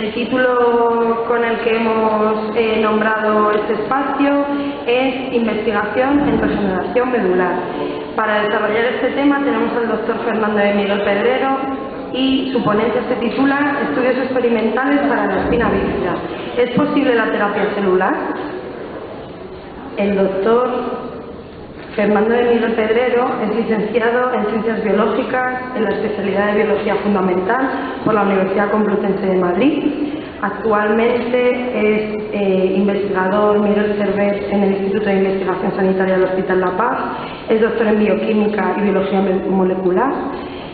El título con el que hemos nombrado este espacio es Investigación en regeneración medular. Para desarrollar este tema tenemos al doctor Fernando de Miguel Pedrero y su ponencia se titula Estudios experimentales para la espina bífida. ¿Es posible la terapia celular? El doctor Fernando de Miguel Pedrero es licenciado en Ciencias Biológicas en la especialidad de Biología Fundamental por la Universidad Complutense de Madrid. Actualmente es investigador Miguel Servet en el Instituto de Investigación Sanitaria del Hospital La Paz. Es doctor en Bioquímica y Biología Molecular.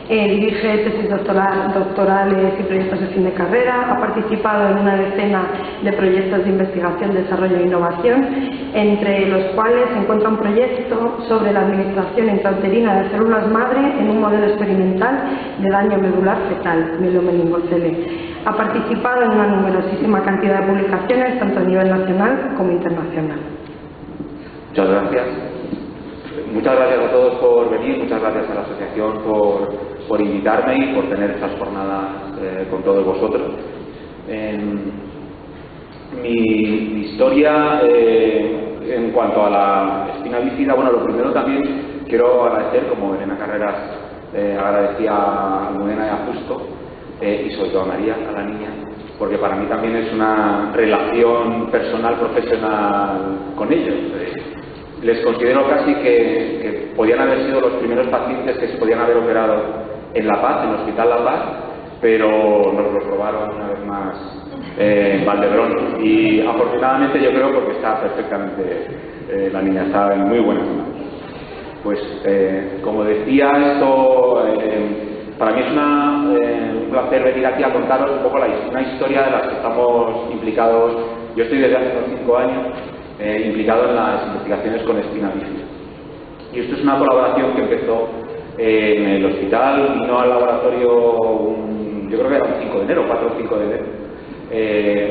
Dirige tesis doctorales y proyectos de fin de carrera. Ha participado en una decena de proyectos de investigación, desarrollo e innovación, entre los cuales se encuentra un proyecto sobre la administración intrauterina de células madre en un modelo experimental de daño medular fetal, mielomeningocele. Ha participado en una numerosísima cantidad de publicaciones, tanto a nivel nacional como internacional. Muchas gracias. Muchas gracias a todos por venir, muchas gracias a la asociación por invitarme y por tener estas jornadas con todos vosotros. Mi historia en cuanto a la espina bífida, bueno, lo primero también quiero agradecer, como Elena Carreras agradecía a Almudena y a Justo, y sobre todo a María, a la niña, porque para mí también es una relación personal, profesional con ellos. Les considero casi que podían haber sido los primeros pacientes que se podían haber operado en La Paz, en el Hospital La Paz, pero nos los robaron una vez más en Valdebrón. Y afortunadamente yo creo porque está perfectamente, la niña está en muy buenas manos. Pues como decía, esto para mí es un placer venir aquí a contaros un poco una historia de la que estamos implicados. Yo estoy desde hace unos 5 años implicado en las investigaciones con espina bífida. Y esto es una colaboración que empezó en el hospital, vino al laboratorio, yo creo que era un 5 de enero, 4 o 5 de enero,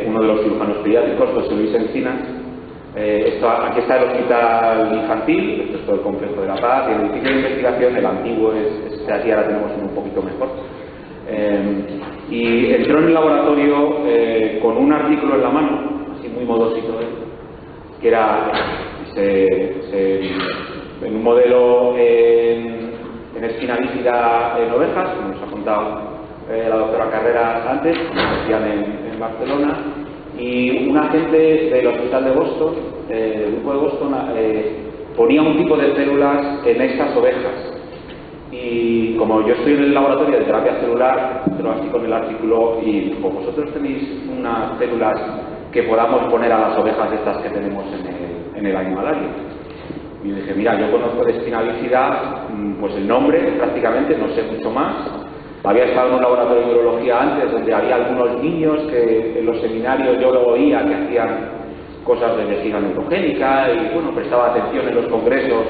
uno de los cirujanos pediátricos, José Luis Encinas. Aquí está el hospital infantil, esto es todo el complejo de La Paz, y el edificio de investigación, el antiguo, aquí ahora tenemos uno un poquito mejor. Y entró en el laboratorio con un artículo en la mano, así muy modosito, que era en un modelo en espina bífida en ovejas, como nos ha contado la doctora Carreras antes, como hacían en Barcelona, y un agente del hospital de Boston, del grupo de Boston, ponía un tipo de células en estas ovejas. Y como yo estoy en el laboratorio de terapia celular, entro así con el artículo y digo, vosotros tenéis unas células que podamos poner a las ovejas estas que tenemos en el animalario. Y dije, mira, yo conozco de espina bífida, pues el nombre prácticamente, no sé mucho más. Había estado en un laboratorio de urología antes, donde había algunos niños que en los seminarios yo lo oía que hacían cosas de vejiga neurogénica y bueno, prestaba atención en los congresos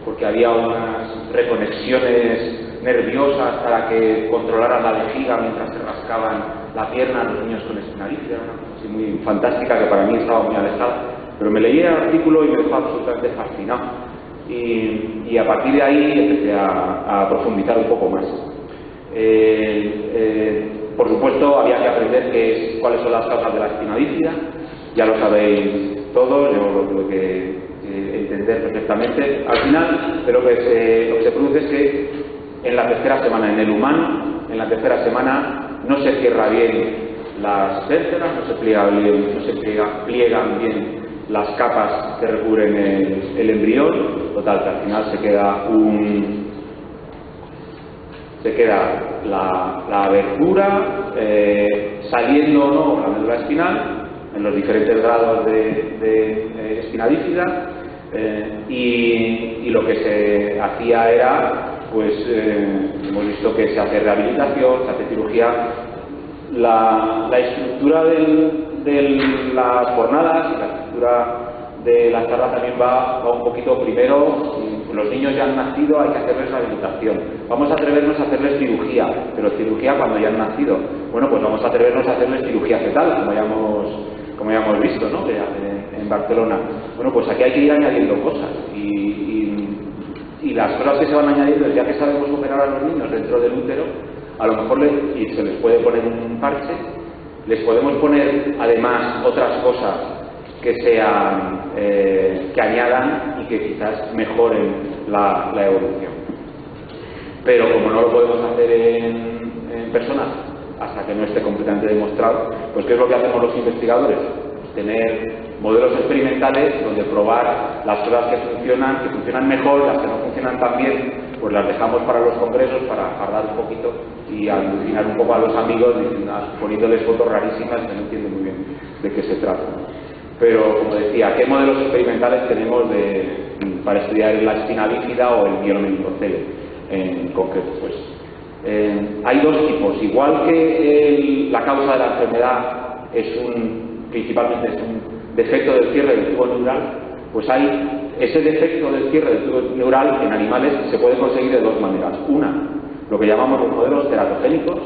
porque había unas reconexiones nerviosas para que controlaran la vejiga mientras se rascaban la pierna a los niños con espina bífida, una cosa así muy fantástica que para mí estaba muy alejada. Pero me leí el artículo y me dejó absolutamente fascinado. Y a partir de ahí empecé a profundizar un poco más. Por supuesto, había que aprender cuáles son las causas de la espina bífida. Ya lo sabéis todos, yo lo tuve que entender perfectamente. Al final, lo que se produce es que en la tercera semana, en el humano, en la tercera semana no se cierra bien las vértebras, no se pliegan bien las capas que recubren el embrión, total, que al final se queda la abertura, saliendo o no la médula espinal, en los diferentes grados de espina bífida, y lo que se hacía era, pues hemos visto que se hace rehabilitación, se hace cirugía. La estructura de las jornadas y la estructura de la charla también va un poquito primero. Los niños ya han nacido, hay que hacerles rehabilitación. Vamos a atrevernos a hacerles cirugía, pero cirugía cuando ya han nacido. Bueno, pues vamos a atrevernos a hacerles cirugía fetal, como ya hemos visto, ¿no?, que hacen en Barcelona. Bueno, pues aquí hay que ir añadiendo cosas y las cosas que se van añadiendo es, ya que sabemos operar a los niños dentro del útero, a lo mejor se les puede poner un parche Les podemos poner además otras cosas que sean que añadan y que quizás mejoren la evolución. Pero como no lo podemos hacer en personas hasta que no esté completamente demostrado, pues ¿qué es lo que hacemos los investigadores? Tener modelos experimentales donde probar las cosas que funcionan mejor, las que no funcionan tan bien, pues las dejamos para los congresos para fardar un poquito y alucinar un poco a los amigos poniéndoles fotos rarísimas que no entienden muy bien de qué se trata. Pero, como decía, ¿qué modelos experimentales tenemos para estudiar la espina bífida o el mielomeningocele en concreto? Pues hay dos tipos. Igual que la causa de la enfermedad principalmente es un defecto del cierre del tubo neural, pues hay ese defecto del cierre del tubo neural en animales se puede conseguir de dos maneras. Una, lo que llamamos los modelos teratogénicos,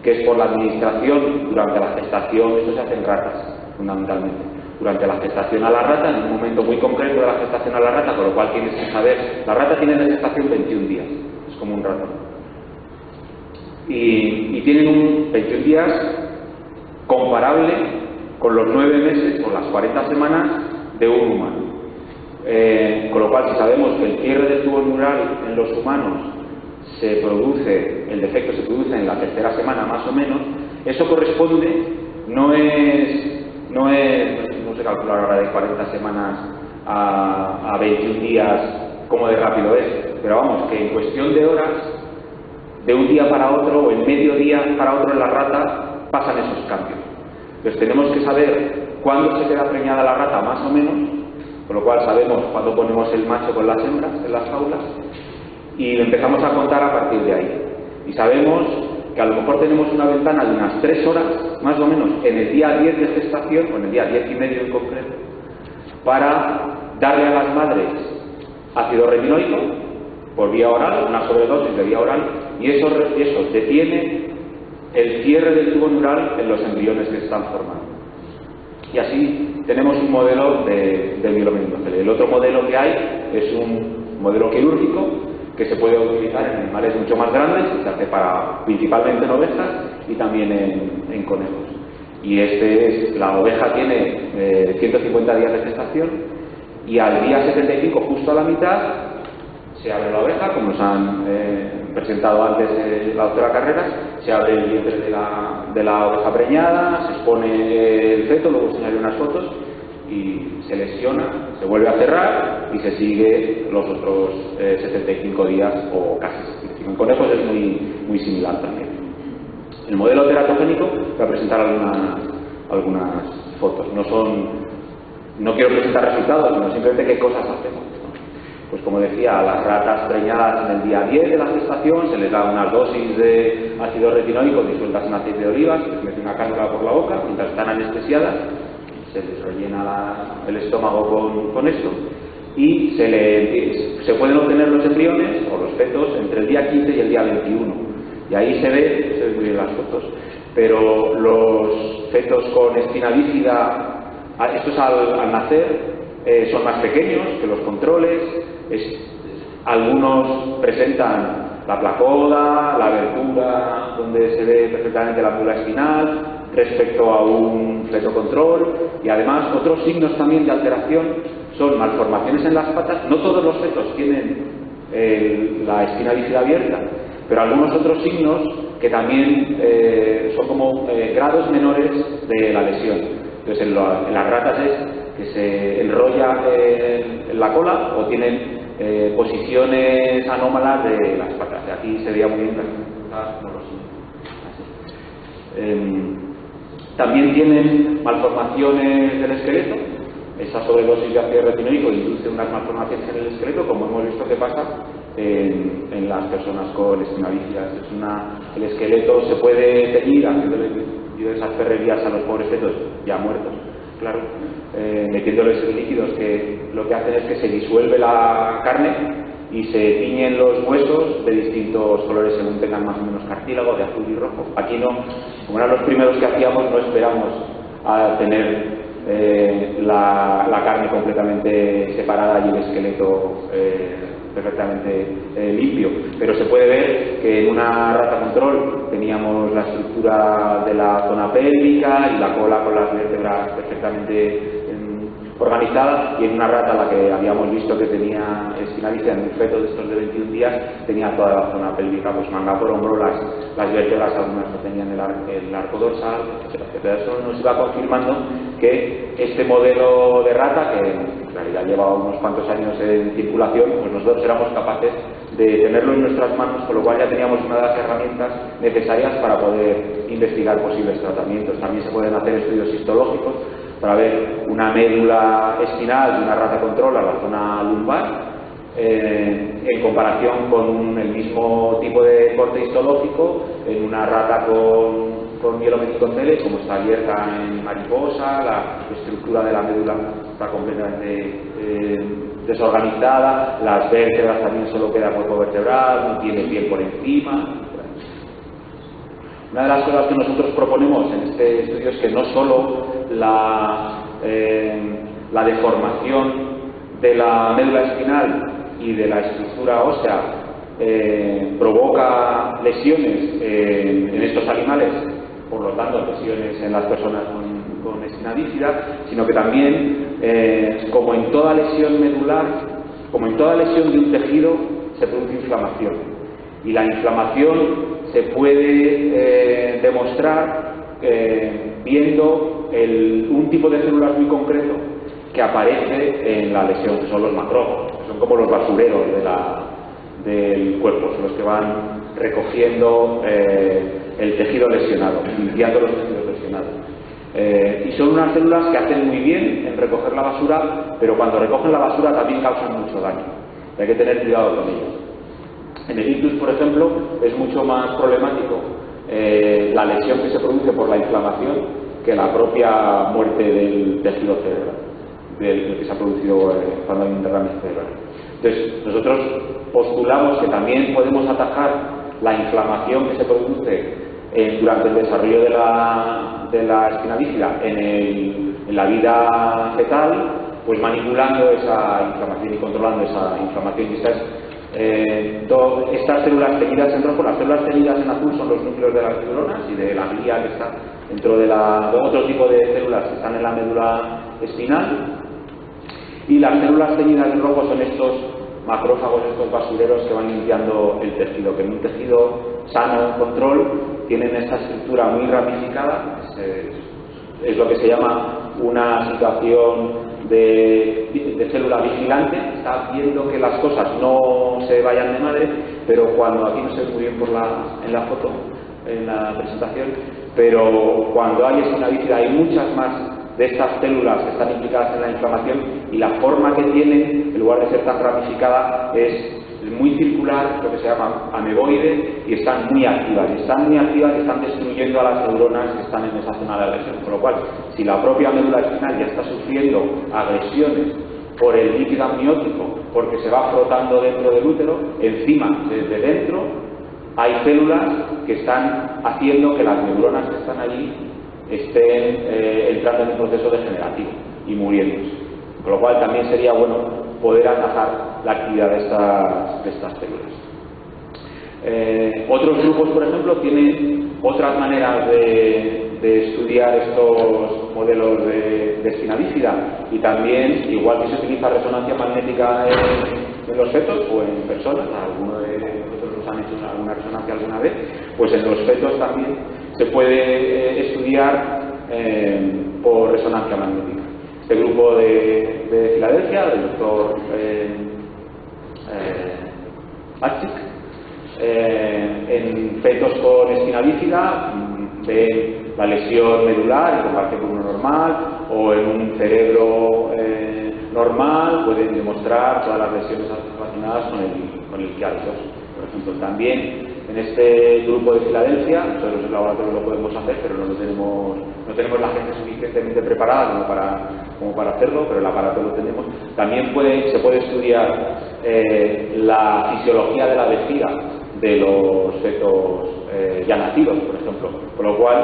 que es por la administración durante la gestación. Esto se hace en ratas, fundamentalmente. Durante la gestación a la rata, en un momento muy concreto de la gestación a la rata, con lo cual tienes que saber, la rata tiene de gestación 21 días, es como un ratón. Y tienen 21 días comparable con los 9 meses o las 40 semanas de un humano. Con lo cual, si sabemos que el cierre del tubo neural en los humanos el defecto se produce en la tercera semana más o menos, eso corresponde, no se calcula ahora de 40 semanas a 21 días como de rápido es, pero vamos, que en cuestión de horas, de un día para otro o en medio día para otro en la rata pasan esos cambios. Entonces tenemos que saber cuándo se queda preñada la rata más o menos, con lo cual sabemos cuándo ponemos el macho con las hembras en las jaulas y lo empezamos a contar a partir de ahí. Y sabemos que a lo mejor tenemos una ventana de unas 3 horas, más o menos, en el día 10 de gestación, o en el día 10 y medio en concreto, para darle a las madres ácido retinoico por vía oral, una sobredosis de vía oral, y eso detiene el cierre del tubo neural en los embriones que se están formando. Y así tenemos un modelo de mielomeningocele. El otro modelo que hay es un modelo quirúrgico que se puede utilizar en animales mucho más grandes, que se hace principalmente en ovejas y también en conejos. Y la oveja tiene 150 días de gestación y al día 75, justo a la mitad, se abre la oveja, como nos han presentado antes la doctora Carreras, se abre el vientre de la oveja preñada, se expone el feto, luego se añaden unas fotos y se lesiona, se vuelve a cerrar y se sigue los otros 75 días o casi 75. En conejos es muy similar también. El modelo teratogénico, voy a presentar algunas fotos. No quiero presentar resultados, sino simplemente qué cosas hacemos. Pues como decía, a las ratas preñadas en el día 10 de la gestación se les da unas dosis de ácido retinoico disueltas en aceite de oliva, se les mete una cánula por la boca mientras están anestesiadas, se les rellena el estómago con esto y se pueden obtener los embriones o los fetos entre el día 15 y el día 21. Y ahí se ve muy bien las fotos, pero los fetos con espina bífida, estos al nacer, son más pequeños que los controles. Algunos presentan la placoda, la abertura donde se ve perfectamente la médula espinal respecto a un feto control, y además otros signos también de alteración son malformaciones en las patas. No todos los fetos tienen la espina bífida abierta, pero algunos otros signos que también son como grados menores de la lesión. Entonces en las ratas es que se enrolla en la cola o tienen posiciones anómalas de las patas. Aquí se veía muy bien como los también tienen malformaciones del esqueleto. Esa sobredosis de ácido retinoico induce unas malformaciones en el esqueleto, como hemos visto que pasa en las personas con espina bífida. El esqueleto se puede teñir haciéndole diversas ferrerías a los pobres fetos ya muertos, claro, metiéndoles líquidos que lo que hacen es que se disuelve la carne y se tiñen los huesos de distintos colores según tengan más o menos cartílago, de azul y rojo. Aquí no, como eran los primeros que hacíamos, no esperamos a tener la carne completamente separada y el esqueleto perfectamente limpio, pero se puede ver que en una rata control teníamos la estructura de la zona pélvica y la cola con las vértebras perfectamente organizada, y en una rata la que habíamos visto que tenía espina bífida en un feto de estos de 21 días tenía toda la zona pélvica, pues manga por hombro, las vértebras algunas no tenían el arco dorsal, etcétera. Eso nos iba confirmando que este modelo de rata, que en realidad lleva unos cuantos años en circulación, pues nosotros éramos capaces de tenerlo en nuestras manos, con lo cual ya teníamos una de las herramientas necesarias para poder investigar posibles tratamientos. También se pueden hacer estudios histológicos para ver una médula espinal de una rata control a la zona lumbar en comparación con el mismo tipo de corte histológico en una rata con mielomeningocele, como está abierta en mariposa, la estructura de la médula está completamente desorganizada, las vértebras también solo queda cuerpo vertebral, no tiene piel por encima. Una de las cosas que nosotros proponemos en este estudio es que no solo la deformación de la médula espinal y de la estructura ósea provoca lesiones en estos animales, por lo tanto lesiones en las personas con espina bífida, sino que también, como en toda lesión medular, como en toda lesión de un tejido, se produce inflamación. Y la inflamación se puede demostrar viendo un tipo de células muy concreto que aparece en la lesión, que son los macrófagos, que son como los basureros del cuerpo, son los que van recogiendo el tejido lesionado, limpiando los tejidos lesionados. Y son unas células que hacen muy bien en recoger la basura, pero cuando recogen la basura también causan mucho daño. Hay que tener cuidado con ellos. En el ictus, por ejemplo, es mucho más problemático la lesión que se produce por la inflamación que la propia muerte del tejido cerebral, del que se ha producido cuando hay un derrame cerebral. Entonces, nosotros postulamos que también podemos atajar la inflamación que se produce durante el desarrollo de la espina bífida en la vida fetal, pues manipulando esa inflamación y controlando esa inflamación. Estas células teñidas en rojo, las células teñidas en azul son los núcleos de las neuronas y de la glía que está dentro de otro tipo de células que están en la médula espinal, y las células teñidas en rojo son estos macrófagos, estos basureros que van limpiando el tejido, que en un tejido sano, control, tienen esta estructura muy ramificada, es lo que se llama una situación de célula vigilante, está viendo que las cosas no se vayan de madre, pero cuando, aquí no se ve muy bien en la foto, en la presentación, pero cuando hay espina bífida hay muchas más de estas células que están implicadas en la inflamación, y la forma que tienen, en lugar de ser tan ramificada, es muy circular, lo que se llama ameboide, y están muy activas, y están destruyendo a las neuronas que están en esa zona de agresión. Con lo cual, si la propia médula espinal ya está sufriendo agresiones por el líquido amniótico, porque se va frotando dentro del útero, encima, desde dentro, hay células que están haciendo que las neuronas que están allí estén entrando en un proceso degenerativo y muriéndose. Con lo cual también sería bueno poder atajar la actividad de estas células. Otros grupos, por ejemplo, tienen otras maneras de estudiar estos modelos de espina bífida, y también, igual que se utiliza resonancia magnética en los fetos o en personas, algunos de nosotros nos han hecho alguna resonancia alguna vez, pues en los fetos también se puede estudiar por resonancia magnética. Este grupo de Filadelfia, del doctor Achik, en fetos con espina bífida, ven la lesión medular en comparación con uno normal, o en un cerebro normal pueden demostrar todas las lesiones relacionadas con el quiálidos, por ejemplo. También en este grupo de Filadelfia, nosotros en el laboratorio lo podemos hacer, pero no tenemos la gente suficientemente preparada como para hacerlo, pero el aparato lo tenemos. También se puede estudiar la fisiología de la vejiga de los fetos ya nacidos, por ejemplo. Con lo cual,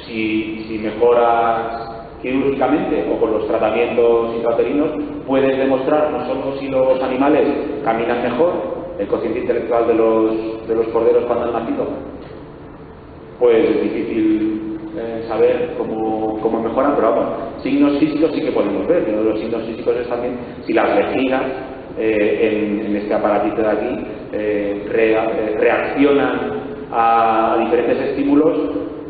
si mejoras quirúrgicamente o con los tratamientos intrauterinos puedes demostrar no solo si los animales caminan mejor, el cociente intelectual de los corderos cuando han nacido, pues es difícil saber cómo mejoran, pero vamos, signos físicos sí que podemos ver. Uno de los signos físicos es también si las vejigas en este aparatito de aquí reaccionan a diferentes estímulos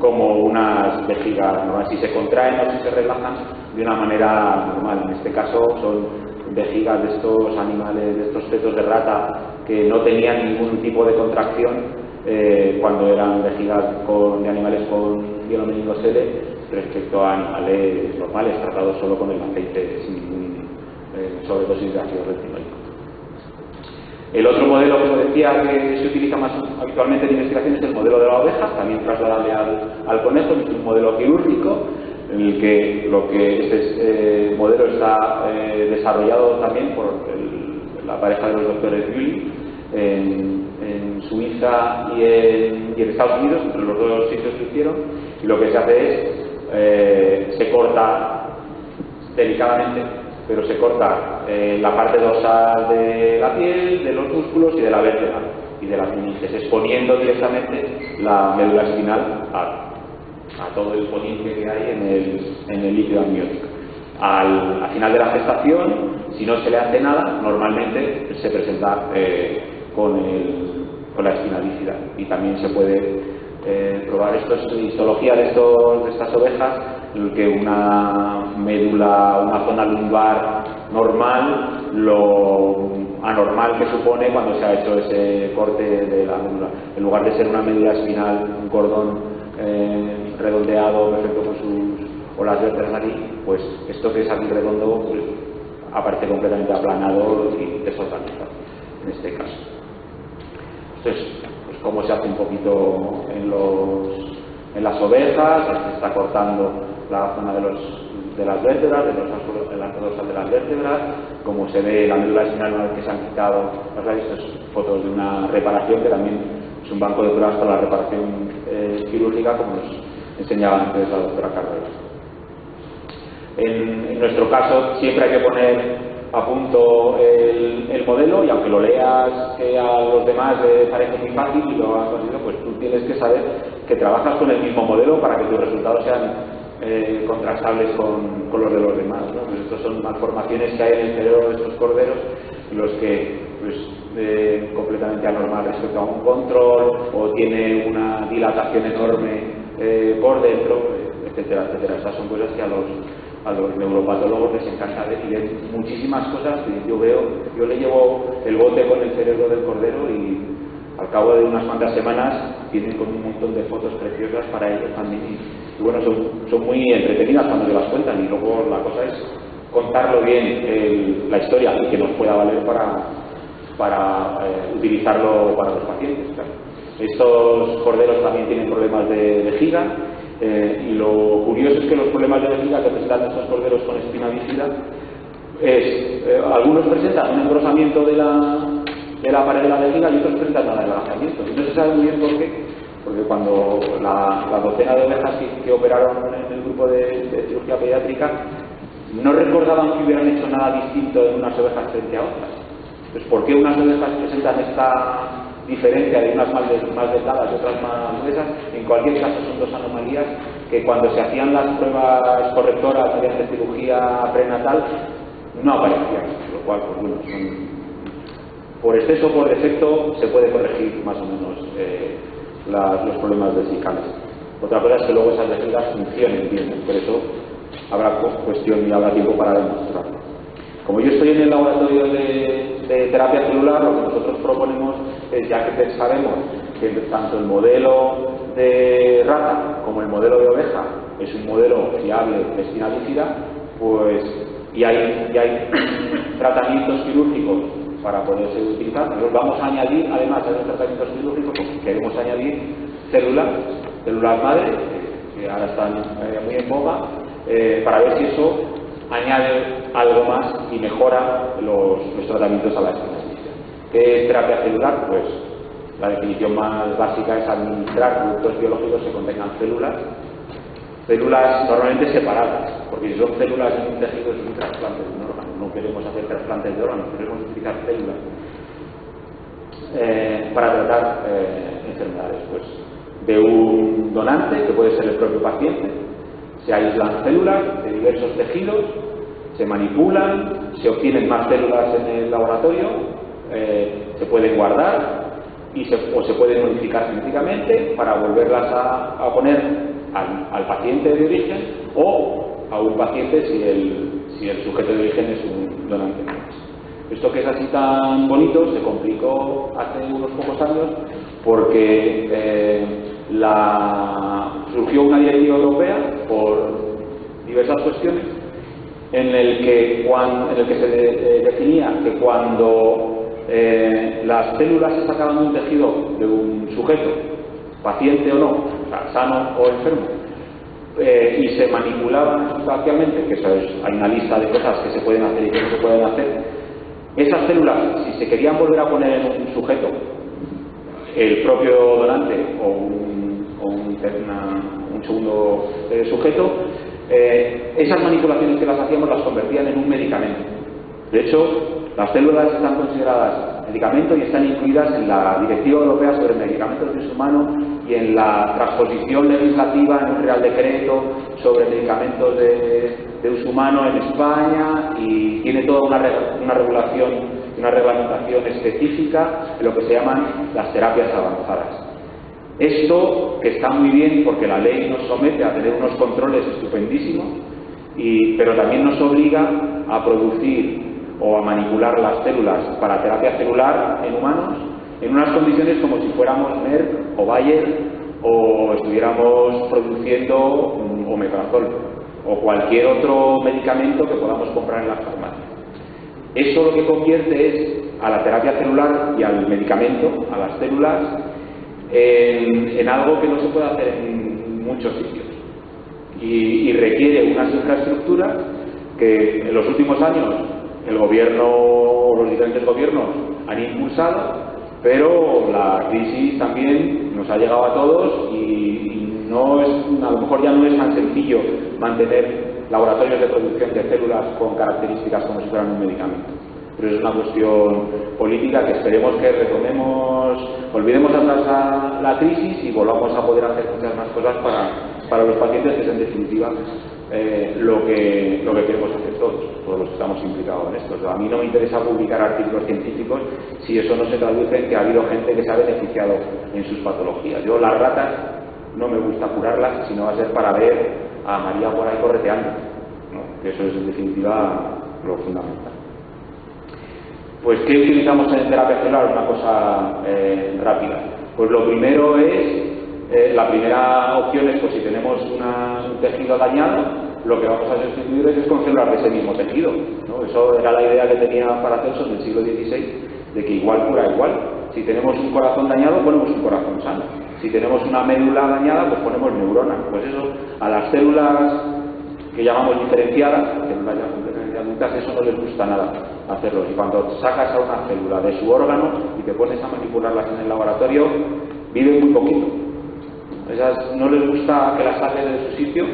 como unas vejigas normales, si se contraen o si se relajan de una manera normal. En este caso son vejigas de estos animales, de estos fetos de rata que no tenían ningún tipo de contracción cuando eran vejigas de animales con mielomeningocele respecto a animales normales tratados solo con el aceite sin ningún sobredosis de ácido retinóico. El otro modelo que decía que se utiliza más habitualmente en investigación es el modelo de la oveja, también trasladable al conejo, es un modelo quirúrgico en el que este modelo está desarrollado también por la pareja de los doctores Bewley en Suiza y en Estados Unidos, entre los dos sitios que hicieron, y lo que se hace es se corta delicadamente, pero se corta la parte dorsal de la piel, de los músculos y de la vértebra y de las meninges, exponiendo directamente la médula espinal a todo el poniente que hay en el líquido amniótico. Al final de la gestación, si no se le hace nada, normalmente se presenta con la espinalicidad, y también se puede probar esto es histología de estas ovejas, en el que una médula, una zona lumbar normal, lo anormal que supone cuando se ha hecho ese corte de la médula. En lugar de ser una médula espinal, un cordón redondeado, perfecto o las vértebras aquí, pues esto que es aquí redondo pues, aparece completamente aplanado y desorganizado en este caso. Entonces, pues cómo se hace un poquito en las ovejas, se está cortando la zona de las vértebras, de la dorsal de las vértebras, como se ve la médula espinal una vez que se han quitado, estas fotos de una reparación que también es un banco de pruebas para la reparación quirúrgica, como nos enseñaba antes la doctora Carrera. En nuestro caso siempre hay que poner a punto el modelo, y aunque lo leas que a los demás les parece muy fácil y lo has conseguido, pues tú tienes que saber que trabajas con el mismo modelo para que tus resultados sean contrastables con los de los demás, ¿no? Pues estos son malformaciones que hay en el cerebro de estos corderos, los que pues, completamente anormal respecto a un control, o tiene una dilatación enorme por dentro, etcétera, etcétera. Estas son cosas que a los neuropatólogos les encanta ver, y ven muchísimas cosas que yo le llevo el bote con el cerebro del cordero, y al cabo de unas cuantas semanas tienen con un montón de fotos preciosas para ellos también, y bueno, son muy entretenidas cuando se las cuentan, y luego la cosa es contarlo bien la historia, y que nos pueda valer para utilizarlo para los pacientes, claro. Estos corderos también tienen problemas de vejiga. Y lo curioso es que los problemas de vejiga que presentan estos corderos con espina bífida algunos presentan un engrosamiento de la pared de la vejiga y otros presentan nada de adelgazamiento. Y no se sabe muy bien por qué, porque cuando la docena de ovejas que operaron en el grupo de cirugía pediátrica no recordaban que hubieran hecho nada distinto en unas ovejas frente a otras. Entonces, ¿por qué unas ovejas presentan esta diferencia de unas más delgadas y otras más gruesas? En cualquier caso son dos anomalías que cuando se hacían las pruebas correctoras mediante cirugía prenatal no aparecían, lo cual pues bueno, por exceso o por defecto se puede corregir más o menos los problemas vesicales. Otra cosa es que luego esas vejigas funcionen bien, por eso habrá cuestión y habrá tiempo para demostrarlo. Como yo estoy en el laboratorio de terapia celular, lo que nosotros proponemos es, ya que sabemos que tanto el modelo de rata como el modelo de oveja es un modelo fiable de espina bífida, pues, y hay tratamientos quirúrgicos para poderse utilizar, nosotros vamos a añadir, además de los tratamientos quirúrgicos, queremos añadir células madre, que ahora están muy en boga, para ver si eso añade algo más y mejora los tratamientos a la espina bífida. ¿Qué es terapia celular? Pues la definición más básica es administrar productos biológicos que contengan células normalmente separadas, porque si son células en un tejido es un trasplante de un órgano. No queremos hacer trasplantes de órganos, queremos utilizar células para tratar enfermedades, pues de un donante, que puede ser el propio paciente. Se aíslan células de diversos tejidos, se manipulan, se obtienen más células en el laboratorio, se pueden guardar o se pueden modificar genéticamente para volverlas a poner al paciente de origen o a un paciente si el sujeto de origen es un donante. Esto que es así tan bonito se complicó hace unos pocos años porque surgió una directiva europea por diversas cuestiones en el que se definía que cuando las células se sacaban de un tejido de un sujeto, paciente o no, o sea, sano o enfermo, y se manipulaban sustancialmente, que hay una lista de cosas que se pueden hacer y que no se pueden hacer, esas células, si se querían volver a poner en un sujeto, el propio donante o un segundo sujeto, esas manipulaciones que las hacíamos las convertían en un medicamento. De hecho, las células están consideradas medicamento y están incluidas en la Directiva Europea sobre Medicamentos de Uso Humano y en la transposición legislativa en un Real Decreto sobre medicamentos de uso humano en España, y tiene toda una regulación, una reglamentación específica en lo que se llaman las terapias avanzadas. Esto, que está muy bien porque la ley nos somete a tener unos controles estupendísimos, pero también nos obliga a producir o a manipular las células para terapia celular en humanos en unas condiciones como si fuéramos Merck o Bayer o estuviéramos produciendo omeprazol o cualquier otro medicamento que podamos comprar en las farmacias. Eso lo que convierte es a la terapia celular y al medicamento, a las células, en algo que no se puede hacer en muchos sitios y requiere unas infraestructuras que en los últimos años el gobierno o los diferentes gobiernos han impulsado, pero la crisis también nos ha llegado a todos y a lo mejor ya no es tan sencillo mantener laboratorios de producción de células con características como si fueran un medicamento. Pero es una cuestión política que esperemos que olvidemos atrás la crisis y volvamos a poder hacer muchas más cosas para los pacientes, que es en definitiva lo que queremos hacer todos los que estamos implicados en esto. O sea, a mí no me interesa publicar artículos científicos si eso no se traduce en que ha habido gente que se ha beneficiado en sus patologías. Yo las ratas no me gusta curarlas, sino va a ser para ver a María por ahí correteando, ¿no? Que eso es en definitiva lo fundamental. Pues, ¿qué utilizamos en terapia celular? Una cosa rápida. Pues lo primero es, la primera opción es, pues si tenemos un tejido dañado, lo que vamos a sustituir es con células de ese mismo tejido, ¿no? Eso era la idea que tenía Paracelso en el siglo XVI, de que igual cura igual. Si tenemos un corazón dañado, ponemos un corazón sano. Si tenemos una médula dañada, pues ponemos neurona. Pues eso, a las células que llamamos diferenciadas, células ya completamente adultas, eso no les gusta nada hacerlo. Y cuando sacas a una célula de su órgano y te pones a manipularlas en el laboratorio, viven muy poquito. Esas no les gusta que las saques de su sitio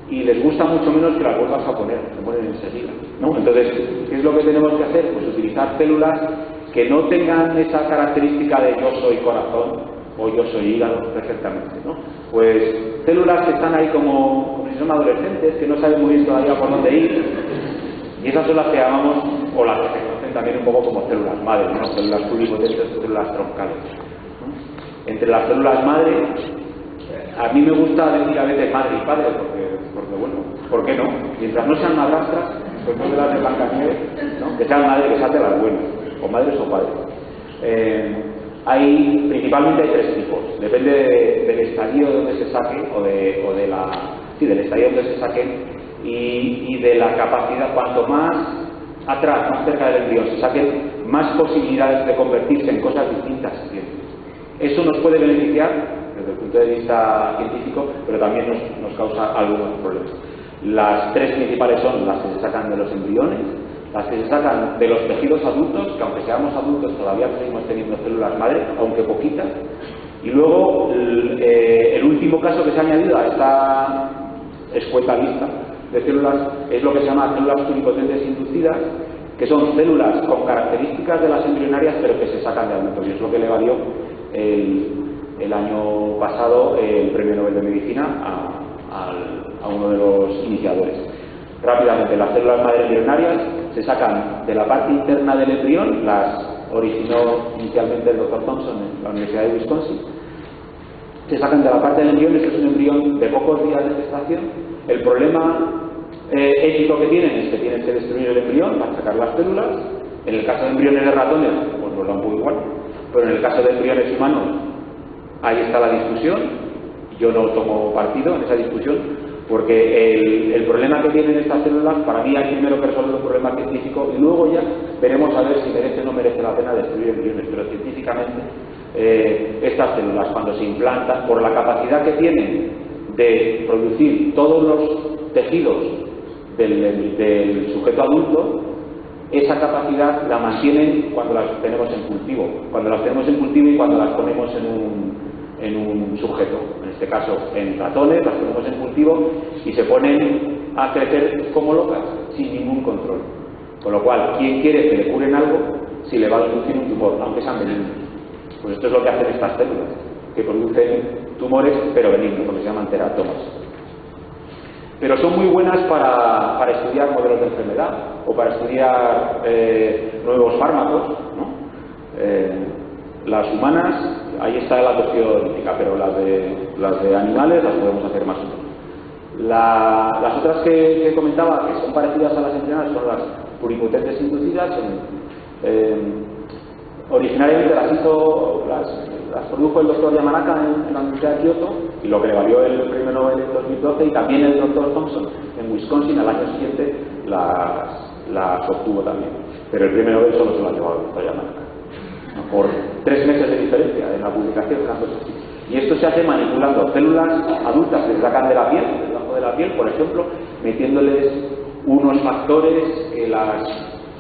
y les gusta mucho menos que las vuelvas a poner, se ponen enseguida, ¿no? Entonces, ¿qué es lo que tenemos que hacer? Pues utilizar células que no tengan esa característica de yo soy corazón o yo soy hígado perfectamente, ¿no? Pues células que están ahí como si son adolescentes, que no saben muy bien todavía por dónde ir, y esas son las que llamamos, o las que se conocen también un poco como células madre, ¿no? Células pluripotentes, células troncales, ¿no? Entre las células madre, a mí me gusta decir a veces madre y padre, porque bueno, ¿por qué no? Mientras no sean madrastras, pues no de las de Blancanieves, ¿no? Que sean madre, que sean de las buenas, o madres o padres. Principalmente hay tres tipos, depende del estadio donde se saque, del estadio donde se saque y de la capacidad. Cuanto más atrás, más cerca del embrión se saquen, más posibilidades de convertirse en cosas distintas se tienen. Eso nos puede beneficiar desde el punto de vista científico, pero también nos causa algunos problemas. Las tres principales son las que se sacan de los embriones, las que se sacan de los tejidos adultos, que aunque seamos adultos todavía seguimos teniendo células madre, aunque poquitas, y luego el último caso que se ha añadido a esta escueta lista de células es lo que se llama células pluripotentes inducidas, que son células con características de las embrionarias pero que se sacan de adultos, y es lo que le valió el año pasado el Premio Nobel de Medicina a uno de los iniciadores. Rápidamente, las células madre embrionarias se sacan de la parte interna del embrión, las originó inicialmente el Dr. Thompson en la Universidad de Wisconsin. Se sacan de la parte del embrión, este es un embrión de pocos días de gestación. El problema ético que tienen es que tienen que destruir el embrión para sacar las células. En el caso de embriones de ratones, pues nos da un poco igual, pero en el caso de embriones humanos, ahí está la discusión. Yo no tomo partido en esa discusión, porque el problema que tienen estas células, para mí hay primero que resolver un problema científico y luego ya veremos a ver si merece o no merece la pena destruir embriones. Pero científicamente estas células, cuando se implantan, por la capacidad que tienen de producir todos los tejidos del sujeto adulto, esa capacidad la mantienen cuando las tenemos en cultivo. Cuando las tenemos en cultivo y cuando las ponemos en un sujeto. En este caso, en ratones, las ponemos en cultivo y se ponen a crecer como locas, sin ningún control. Con lo cual, ¿quién quiere que le curen algo si le va a producir un tumor, aunque sean benignos? Pues esto es lo que hacen estas células, que producen tumores, pero benignos, lo que se llaman teratomas. Pero son muy buenas para estudiar modelos de enfermedad o para estudiar nuevos fármacos, ¿no? Las humanas, ahí está la cuestión ética, pero las de animales las podemos hacer más o menos. Las otras que comentaba, que son parecidas a las embrionarias, son las pluripotentes inducidas. Originariamente las produjo el doctor Yamanaka en la Universidad de Kioto, y lo que le valió el Premio Nobel en 2012, y también el doctor Thompson en Wisconsin al año siguiente las obtuvo también. Pero el Premio Nobel solo se lo ha llevado el doctor Yamanaka, por 3 meses de diferencia en la publicación, una cosa así. Y esto se hace manipulando células adultas que se sacan de la piel, debajo de la piel, por ejemplo, metiéndoles unos factores que las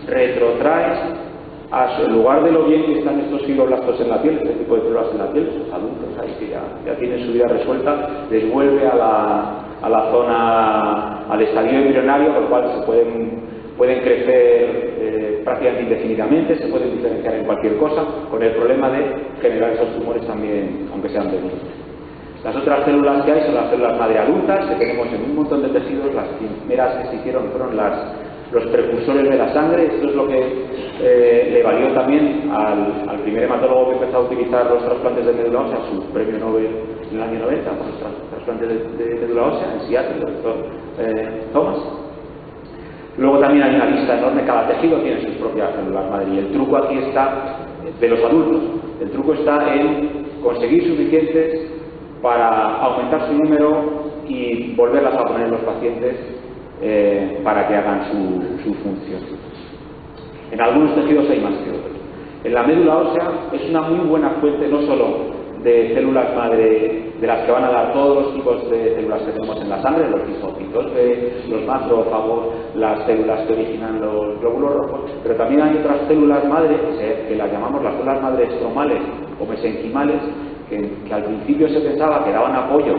retrotraen en lugar de lo bien que están estos fibroblastos en la piel, este tipo de células en la piel, estos adultos ahí que ya tienen su vida resuelta, les vuelve a la zona, al estadio embrionario, por lo cual se pueden crecer prácticamente indefinidamente, se pueden diferenciar en cualquier cosa, con el problema de generar esos tumores también, aunque sean benignos. Las otras células que hay son las células madre adultas, que tenemos en un montón de tejidos. Las primeras que se hicieron fueron los precursores de la sangre. Esto es lo que le valió también al primer hematólogo que empezó a utilizar los trasplantes de médula ósea su premio Nobel en el año 90 por los trasplantes de médula ósea en Seattle, el doctor Thomas. Luego también hay una lista enorme, cada tejido tiene sus propias células madre, y el truco aquí está de los adultos. El truco está en conseguir suficientes para aumentar su número y volverlas a poner en los pacientes para que hagan su función. En algunos tejidos hay más que otros. En la médula ósea es una muy buena fuente no solo de células madre, de las que van a dar todos los tipos de células que tenemos en la sangre, los linfocitos B, los macrófagos, las células que originan los glóbulos rojos, pero también hay otras células madre que las llamamos las células madre estromales o mesenquimales, que al principio se pensaba que daban apoyo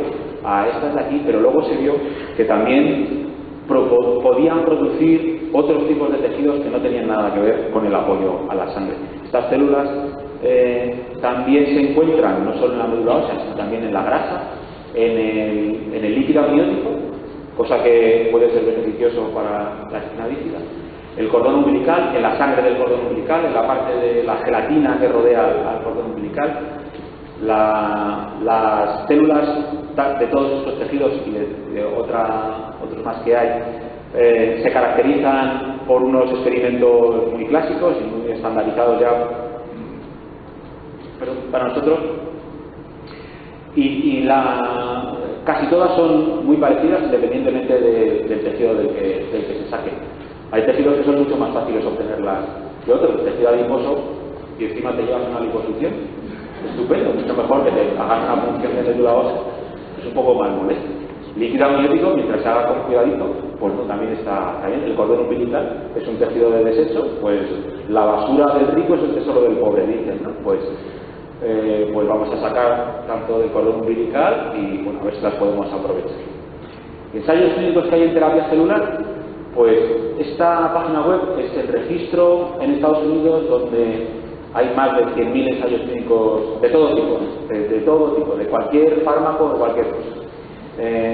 a estas de aquí, pero luego se vio que también podían producir otros tipos de tejidos que no tenían nada que ver con el apoyo a la sangre. Estas células también se encuentran no solo en la médula ósea, sino también en la grasa, en el líquido amniótico, cosa que puede ser beneficioso para la espina bífida. El cordón umbilical, en la sangre del cordón umbilical, en la parte de la gelatina que rodea al cordón umbilical. Las células de todos estos tejidos y de otros más que hay se caracterizan por unos experimentos muy clásicos y muy estandarizados ya para nosotros, y casi todas son muy parecidas independientemente del tejido del que se saque. Hay tejidos que son mucho más fáciles obtenerlas que otros. El tejido adiposo, y encima te llevas una liposucción, estupendo, mucho mejor que te hagan una función de médula ósea, es un poco más molesto. Líquido amniótico, mientras se haga con cuidadito, pues no, también está bien. El cordón umbilical es un tejido de desecho, pues la basura del rico es el tesoro del pobre, dicen, ¿no? Pues vamos a sacar tanto del cordón umbilical y bueno, a ver si las podemos aprovechar. Ensayos clínicos que hay en terapia celular, pues esta página web es el registro en Estados Unidos donde hay más de 100.000 ensayos clínicos de todo tipo, de todo tipo, de cualquier fármaco, de cualquier cosa,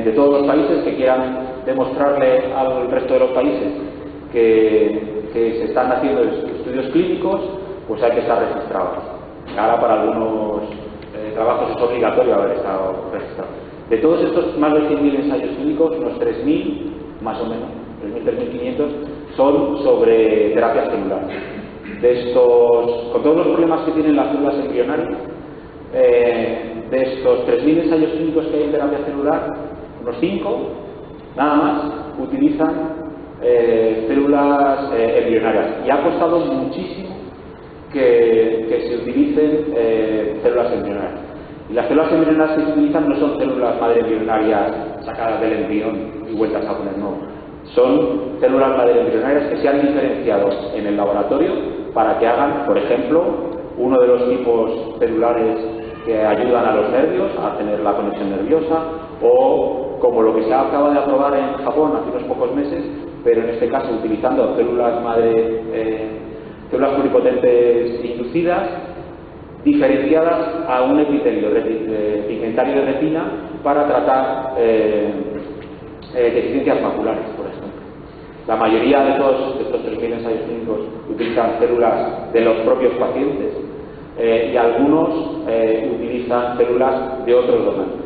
de todos los países que quieran demostrarle al resto de los países que se están haciendo estudios clínicos, pues hay que estar registrado. Ahora para algunos trabajos es obligatorio haber estado registrado. De todos estos más de 100.000 ensayos clínicos, unos 3.000, más o menos, 3.000, 3.500, son sobre terapia celular. De estos, con todos los problemas que tienen las células embrionarias, de estos 3.000 ensayos clínicos que hay en terapia celular, unos 5, nada más, utilizan células embrionarias. Y ha costado muchísimo que se utilicen células embrionarias. Y las células embrionarias que se utilizan no son células madre embrionarias sacadas del embrión y vueltas a poner, no. Son células madre embrionarias que se han diferenciado en el laboratorio para que hagan, por ejemplo, uno de los tipos celulares que ayudan a los nervios a tener la conexión nerviosa, o como lo que se acaba de aprobar en Japón hace unos pocos meses, pero en este caso utilizando células madre, células pluripotentes inducidas, diferenciadas a un epitelio pigmentario de retina para tratar deficiencias maculares, por ejemplo. La mayoría de todos estos 3.000 ensayos clínicos utilizan células de los propios pacientes y algunos utilizan células de otros donantes.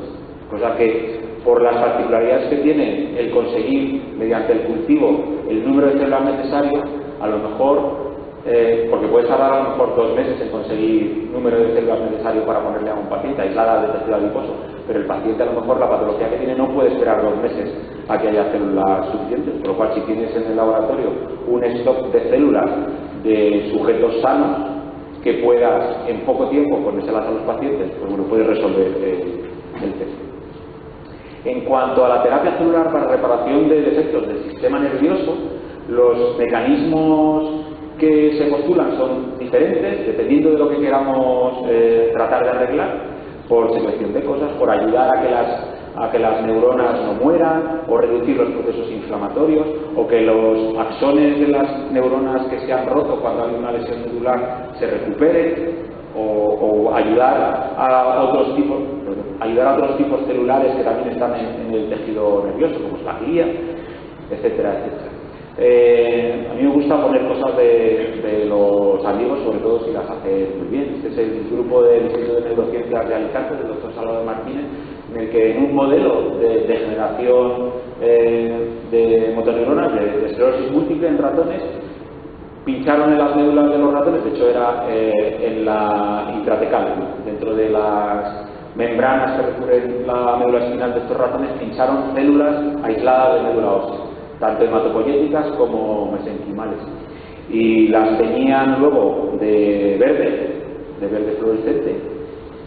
Cosa que, por las particularidades que tiene el conseguir, mediante el cultivo, el número de células necesario, a lo mejor porque puedes tardar a lo mejor 2 meses en conseguir número de células necesario para ponerle a un paciente aislada de tejido adiposo, pero el paciente a lo mejor la patología que tiene no puede esperar 2 meses a que haya células suficientes, por lo cual si tienes en el laboratorio un stock de células de sujetos sanos que puedas en poco tiempo ponérselas a los pacientes, pues bueno, puedes resolver el tema. En cuanto a la terapia celular para reparación de defectos del sistema nervioso, los mecanismos que se postulan son diferentes dependiendo de lo que queramos tratar de arreglar, por selección de cosas, por ayudar a que las neuronas no mueran, o reducir los procesos inflamatorios, o que los axones de las neuronas que se han roto cuando hay una lesión medular se recuperen, o ayudar a otros tipos celulares que también están en el tejido nervioso, como es la glía, etcétera, etcétera. A mí me gusta poner cosas de los amigos, sobre todo si las hace muy bien. Este es el grupo del Instituto de Neurociencias de Alicante, del doctor Salvador Martínez, en el que en un modelo de generación de motoneuronas, de esclerosis múltiple en ratones, pincharon en las médulas de los ratones, de hecho era en la intratecal, dentro de las membranas que recubren la médula espinal de estos ratones, pincharon células aisladas de médula ósea, tanto hematopoyéticas como mesenquimales, y las teñían luego de verde fluorescente,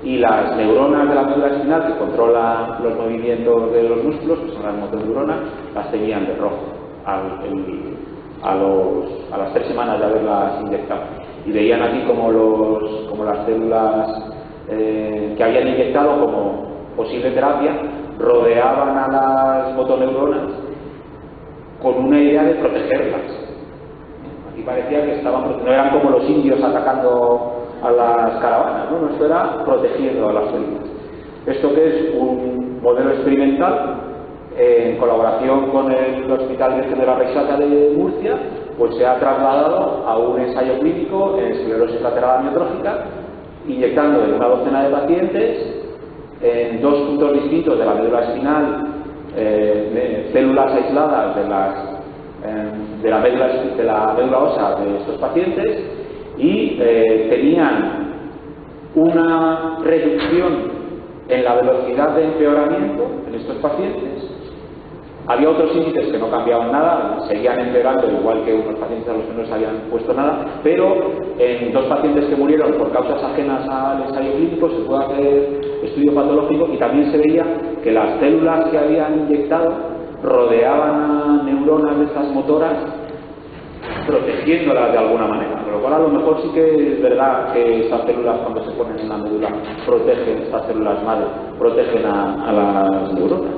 y las neuronas de la médula espinal que controlan los movimientos de los músculos, que son las motoneuronas, las teñían de rojo a las 3 semanas de haberlas inyectado, y veían aquí como las células que habían inyectado como posible terapia rodeaban a las motoneuronas con una idea de protegerlas. Aquí parecía que no eran como los indios atacando a las caravanas, ¿no? Esto era protegiendo a las células. Esto que es un modelo experimental en colaboración con el Hospital Virgen de la Reixaca de Murcia, pues se ha trasladado a un ensayo clínico en esclerosis lateral amiotrófica, inyectando en una docena de pacientes en 2 puntos distintos de la médula espinal células aisladas de la médula ósea de estos pacientes, y tenían una reducción en la velocidad de empeoramiento en estos pacientes. Había otros índices que no cambiaban nada, seguían empeorando igual que unos pacientes a los que no se habían puesto nada, pero en 2 pacientes que murieron por causas ajenas al ensayo clínico se puede hacer estudio patológico, y también se veía que las células que habían inyectado rodeaban a neuronas de estas motoras, protegiéndolas de alguna manera, con lo cual a lo mejor sí que es verdad que estas células, cuando se ponen en la médula, protegen, estas células madre protegen a las neuronas.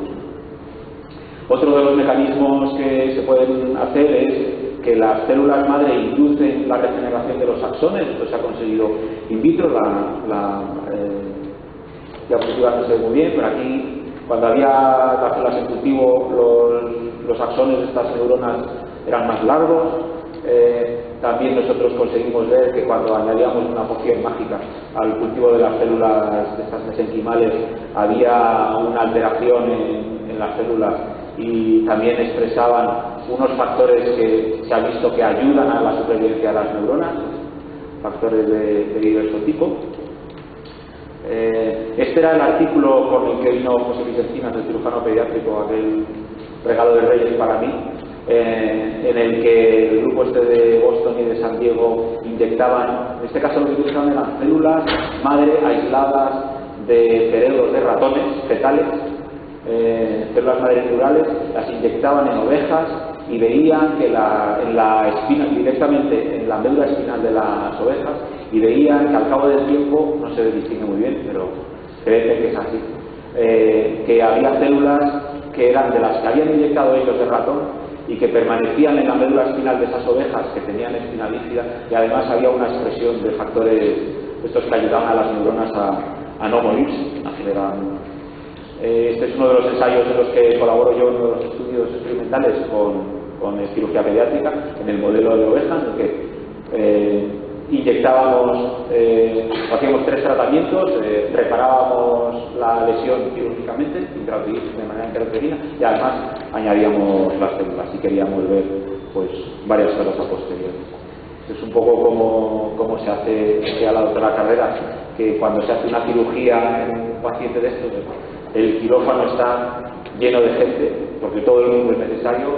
Otro de los mecanismos que se pueden hacer es que las células madre inducen la regeneración de los axones. Esto se ha conseguido in vitro, la diapositiva no se ve muy bien, pero aquí cuando había las células en cultivo los axones de estas neuronas eran más largos. También nosotros conseguimos ver que cuando añadíamos una poción mágica al cultivo de las células de estas mesenquimales había una alteración en las células y también expresaban unos factores que se ha visto que ayudan a la supervivencia de las neuronas, factores de diverso tipo. Este era el artículo con el que vino José Luis Encinas, el cirujano pediátrico, aquel regalo de Reyes para mí, en el que el grupo este de Boston y de San Diego inyectaban, en este caso lo que utilizaban eran células madre aisladas de cerebros de ratones fetales, células madre neurales, las inyectaban en ovejas y veían que en la espina, directamente en la médula espinal de las ovejas, y veían que al cabo del tiempo, no se distingue muy bien, pero creen que es así, que había células que eran de las que habían inyectado ellos de ratón y que permanecían en la médula espinal de esas ovejas que tenían espina líquida, y además había una expresión de factores estos que ayudaban a las neuronas a no morirse, Este es uno de los ensayos en los que colaboro yo en uno de los estudios experimentales con cirugía pediátrica, en el modelo de oveja, en el que inyectábamos, hacíamos 3 tratamientos, reparábamos la lesión quirúrgicamente, de manera intrauterina, y además añadíamos las células y queríamos ver pues varias cosas a posteriori. Es un poco como se hace a la doctora Carreras, que cuando se hace una cirugía en un paciente de estos, el quirófano está lleno de gente, porque todo el mundo es necesario.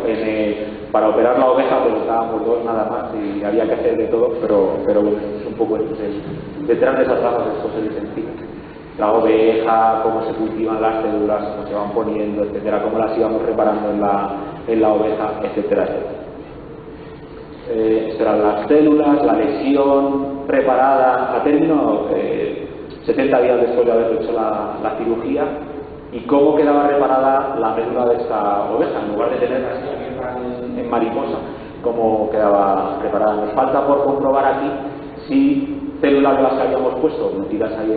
Para operar la oveja pues estábamos 2 nada más y había que hacer de todo, pero bueno, es un poco esto, detrás de esas gafas es José Luis Encinas. La oveja, cómo se cultivan las células, cómo se van poniendo, etcétera, cómo las íbamos reparando en la oveja, etcétera, etcétera. Eran las células, la lesión preparada a término, 70 días después de haber hecho la cirugía, y cómo quedaba reparada la médula de esta oveja, en lugar de tenerla así en mariposa, cómo quedaba reparada. Nos falta por comprobar aquí si células de las que habíamos puesto, metidas ahí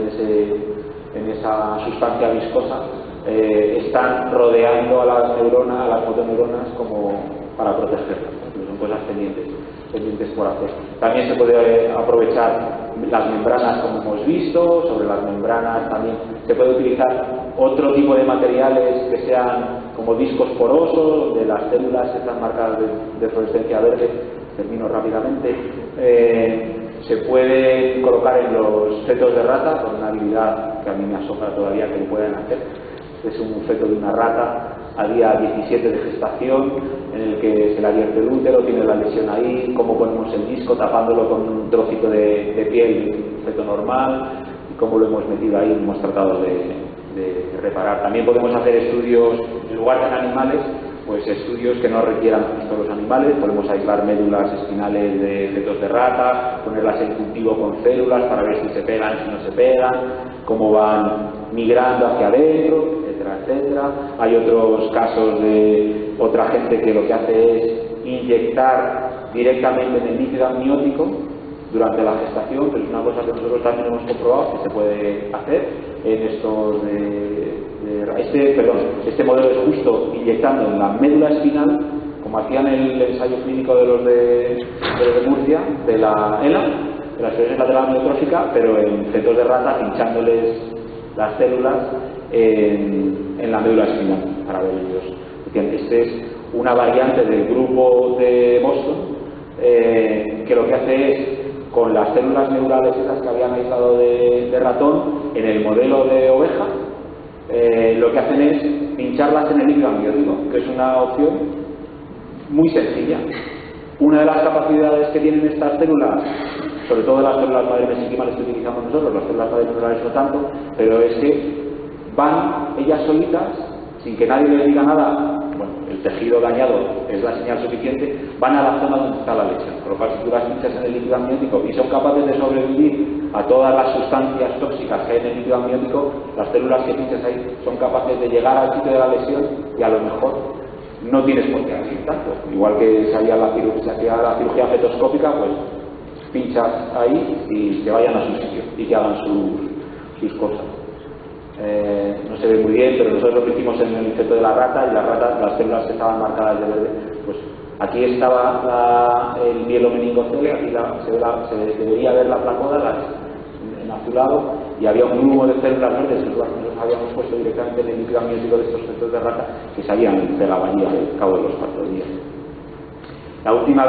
en esa sustancia viscosa, están rodeando a las neuronas, a las motoneuronas, como para protegerlas. Son cosas pendientes por hacer. También se puede aprovechar las membranas, como hemos visto. Sobre las membranas también se puede utilizar otro tipo de materiales que sean como discos porosos, donde las células están marcadas de fluorescencia verde. Termino rápidamente. Se puede colocar en los fetos de rata, con una habilidad que a mí me asombra todavía que lo puedan hacer. Es un feto de una rata a día 17 de gestación, en el que se le abierto el útero, tiene la lesión ahí, cómo ponemos el disco tapándolo con un trocito de piel, un feto normal, y cómo lo hemos metido ahí, hemos tratado de reparar. También podemos hacer estudios, en lugar de en animales, pues estudios que no requieran justo los animales. Podemos aislar médulas espinales de fetos de rata, ponerlas en cultivo con células para ver si se pegan, si no se pegan, cómo van migrando hacia adentro, etcétera, etcétera. Hay otros casos de otra gente que lo que hace es inyectar directamente en el líquido amniótico durante la gestación, que es una cosa que nosotros también hemos comprobado que se puede hacer en estos este modelo es justo inyectando en la médula espinal, como hacían el ensayo clínico de los de Murcia, de la ELA, de la esclerosis lateral amiotrófica, pero en fetos de rata, hinchándoles las células en la médula espinal para ver ellos. Este es una variante del grupo de Boston que lo que hace es, con las células neurales esas que habían aislado de ratón, en el modelo de oveja, lo que hacen es pincharlas en el líquido amniótico, que es una opción muy sencilla. Una de las capacidades que tienen estas células, sobre todo las células madre mesenquimales que utilizamos nosotros, las células madre neurales no tanto, pero es que van ellas solitas, sin que nadie les diga nada. Bueno, el tejido dañado es la señal suficiente, van a la zona donde está la lesión. Por lo cual, si tú las pinchas en el líquido amniótico y son capaces de sobrevivir a todas las sustancias tóxicas que hay en el líquido amniótico, las células que pinchas ahí son capaces de llegar al sitio de la lesión y a lo mejor no tienes por qué abrir tanto. Igual que se hacía la cirugía fetoscópica, pues pinchas ahí y que vayan a su sitio y que hagan sus cosas. No se ve muy bien, pero nosotros lo hicimos en el infecto de la rata, y las células que estaban marcadas de verde, pues aquí estaba el mielomeningocele, aquí se debería ver la placoda en azulado, y había un grupo de células verdes que nosotros habíamos puesto directamente en el líquido amniótico de estos infectos de rata, que se habían pegado allí al cabo de los 4 días. La última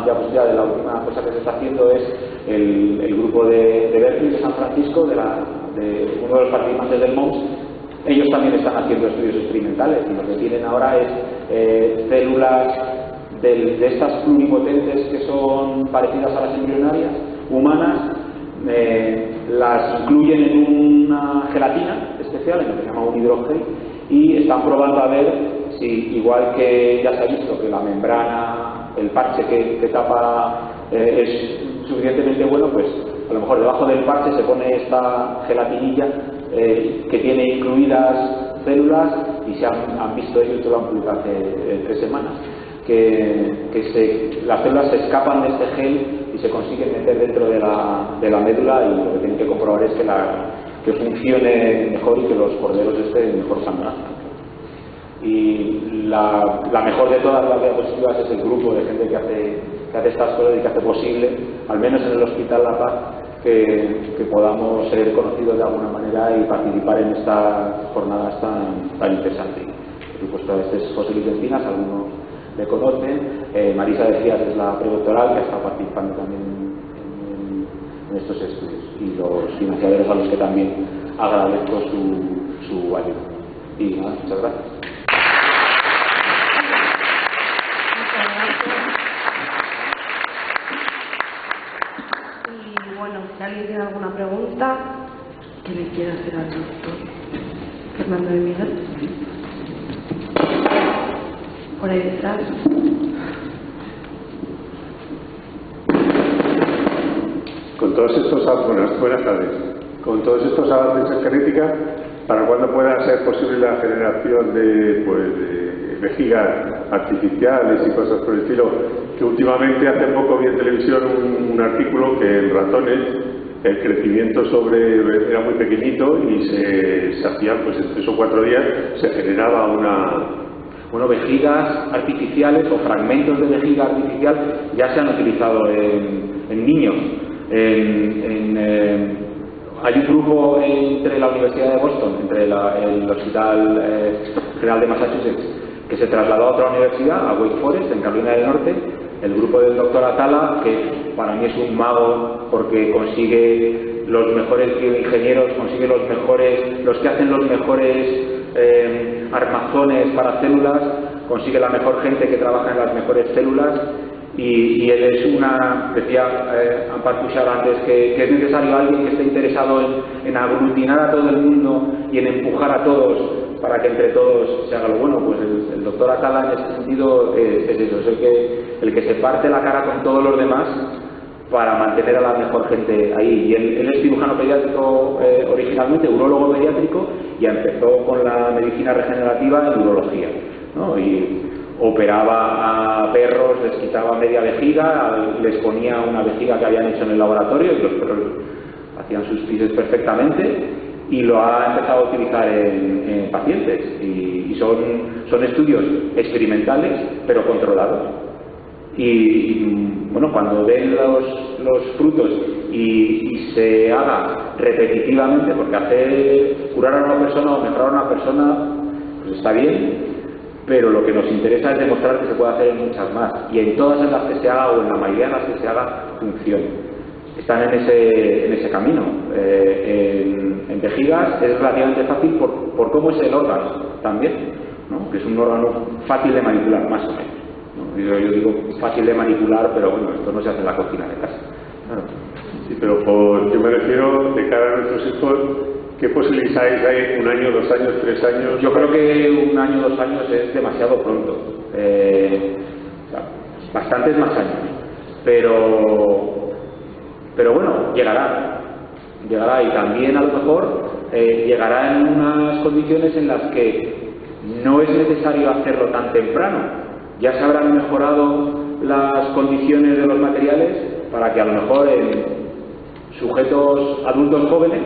diapositiva de la última cosa que se está haciendo es el grupo de Berkeley, de San Francisco, de uno de los participantes del MOMS. Ellos también están haciendo estudios experimentales, y lo que tienen ahora es células de estas pluripotentes que son parecidas a las embrionarias humanas, las incluyen en una gelatina especial, en lo que se llama un hidrogel, y están probando a ver si, igual que ya se ha visto que la membrana, el parche que tapa es suficientemente bueno, pues a lo mejor debajo del parche se pone esta gelatinilla que tiene incluidas células, y se han visto ellos, esto lo han publicado hace 3 semanas, que las células se escapan de este gel y se consiguen meter dentro de la médula, y lo que tienen que comprobar es que funcione mejor y que los corderos estén mejor sangrados. Y la mejor de todas las diapositivas es el grupo de gente que hace estas cosas y que hace posible, al menos en el Hospital La Paz, que podamos ser conocidos de alguna manera y participar en estas jornadas tan interesantes. Por supuesto, este es José Luis Encinas, algunos le conocen. Marisa Decías es la predoctoral, que ha estado participando también en estos estudios, y los financiadores a los que también agradezco su ayuda. Y nada, muchas gracias. Y bueno, si alguien tiene alguna pregunta que le quiera hacer al doctor Fernando de Miguel, por ahí detrás. Con todos estos avances, buenas tardes. Con todos estos avances en genética, ¿para cuándo pueda ser posible la generación de vejigas artificiales y cosas por el estilo? Que últimamente, hace poco vi en televisión un artículo que en ratones el crecimiento era muy pequeñito, y se hacían, pues en 3 o 4 días se generaba vejigas artificiales o fragmentos de vejiga artificial ya se han utilizado en niños. Hay un grupo entre la Universidad de Boston, entre el Hospital General de Massachusetts, que se trasladó a otra universidad, a Wake Forest, en Carolina del Norte. El grupo del doctor Atala, que para mí es un mago porque consigue los mejores bioingenieros, consigue los que hacen los mejores armazones para células, consigue la mejor gente que trabaja en las mejores células, y él es decía Ampar Cushar antes, que es necesario alguien que esté interesado en aglutinar a todo el mundo y en empujar a todos para que entre todos se haga lo bueno. Pues el doctor Atala en ese sentido es eso, es el que se parte la cara con todos los demás para mantener a la mejor gente ahí. Y él es cirujano pediátrico originalmente, urólogo pediátrico, y empezó con la medicina regenerativa en urología, ¿no? Y operaba a perros, les quitaba media vejiga, les ponía una vejiga que habían hecho en el laboratorio, y los perros hacían sus pises perfectamente, y lo ha empezado a utilizar en pacientes, y son estudios experimentales pero controlados. Y bueno, cuando ven los frutos y se haga repetitivamente, porque curar a una persona o mejorar a una persona, pues está bien, pero lo que nos interesa es demostrar que se puede hacer en muchas más, y en todas en las que se haga, o en la mayoría en las que se haga, funcione. Están en ese camino. En vejigas es relativamente fácil por cómo es el órgano también, ¿no? Que es un órgano fácil de manipular, más o menos, ¿no? Yo digo fácil de manipular, pero bueno, esto no se hace en la cocina de casa. Claro. Sí, pero yo me refiero, de cara a nuestros hijos, ¿qué posibilidades hay? ¿1 año, 2 años, 3 años? Yo creo que 1 año, 2 años es demasiado pronto. Bastantes más años. Pero bueno, llegará, y también a lo mejor llegará en unas condiciones en las que no es necesario hacerlo tan temprano. Ya se habrán mejorado las condiciones de los materiales para que a lo mejor en sujetos adultos jóvenes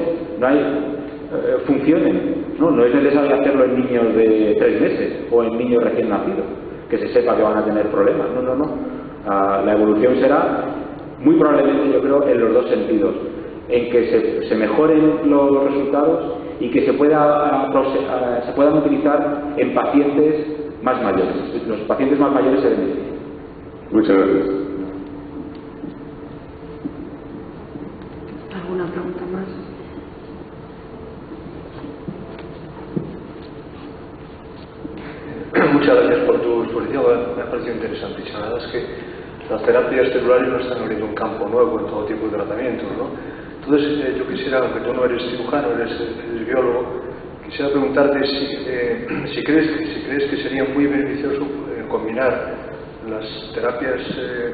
funcionen. No es necesario hacerlo en niños de 3 meses o en niños recién nacidos, que se sepa que van a tener problemas. No. La evolución será muy probablemente, yo creo, en los dos sentidos, en que se mejoren los resultados y que se puedan utilizar en pacientes más mayores. Los pacientes más mayores se benefician. Muchas gracias. ¿Alguna pregunta más? Muchas gracias por tu exposición, me ha parecido interesantísimo. La verdad es que las terapias celulares nos están abriendo un campo nuevo en todo tipo de tratamientos, ¿no? Entonces, yo quisiera, aunque tú no eres cirujano, eres biólogo, quisiera preguntarte si crees que sería muy beneficioso combinar las terapias,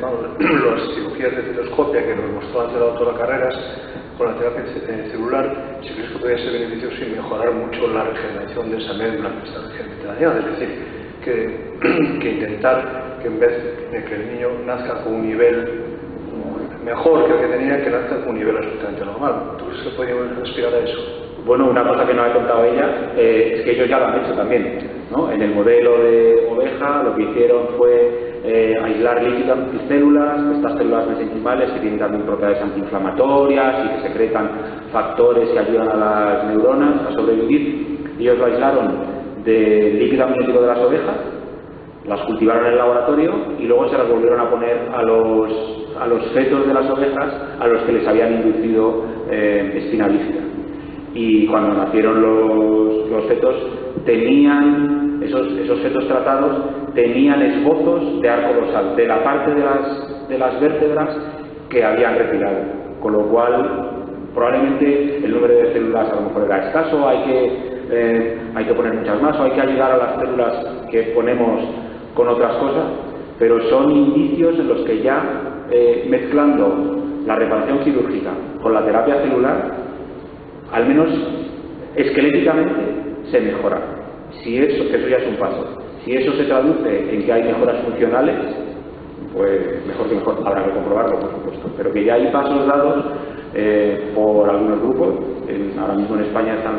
las cirugías de citoscopia que nos mostró antes la doctora Carreras con la terapia celular, si crees que podría ser beneficioso y mejorar mucho la regeneración de esa médula que está recientemente dañada. Es decir, que intentar que en vez de que el niño nazca con un nivel mejor que el que tenía, que nazca con un nivel absolutamente normal. ¿Tú crees que podríamos aspirar a eso? Bueno, una cosa que no ha contado ella es que ellos ya lo han hecho también, ¿no? En el modelo de oveja lo que hicieron fue aislar líquido anticélulas, estas células mesenquimales que tienen también propiedades antiinflamatorias y que secretan factores que ayudan a las neuronas a sobrevivir. Ellos lo aislaron del líquido amniótico de las ovejas, las cultivaron en el laboratorio y luego se las volvieron a poner a los fetos de las ovejas a los que les habían inducido espina bífida. Y cuando nacieron los fetos, tenían, esos fetos tratados, tenían esbozos de arco dorsal, de la parte de las vértebras que habían retirado. Con lo cual, probablemente el número de células a lo mejor era escaso, hay que poner muchas más, o hay que ayudar a las células que ponemos con otras cosas, pero son indicios en los que ya mezclando la reparación quirúrgica con la terapia celular, al menos esqueléticamente se mejora. Que eso ya es un paso. Si eso se traduce en que hay mejoras funcionales, pues mejor que mejor. Habrá que comprobarlo, por supuesto. Pero que ya hay pasos dados por algunos grupos. Ahora mismo en España están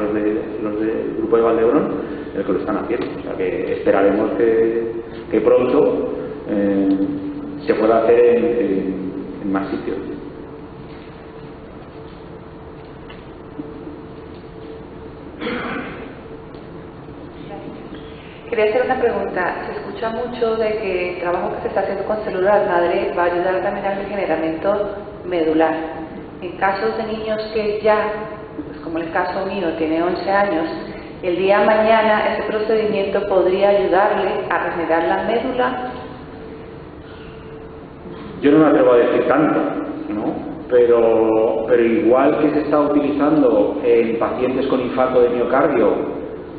los del grupo de Valdebrón, el que lo están haciendo. O sea que esperaremos que pronto se pueda hacer en más sitios. Quería hacer una pregunta. Se escucha mucho de que el trabajo que se está haciendo con células madre va a ayudar también al regeneramiento medular. En casos de niños que ya, pues como el caso mío, tiene 11 años, el día de mañana ese procedimiento podría ayudarle a regenerar la médula. Yo no me atrevo a decir tanto, ¿no? Pero igual que se está utilizando en pacientes con infarto de miocardio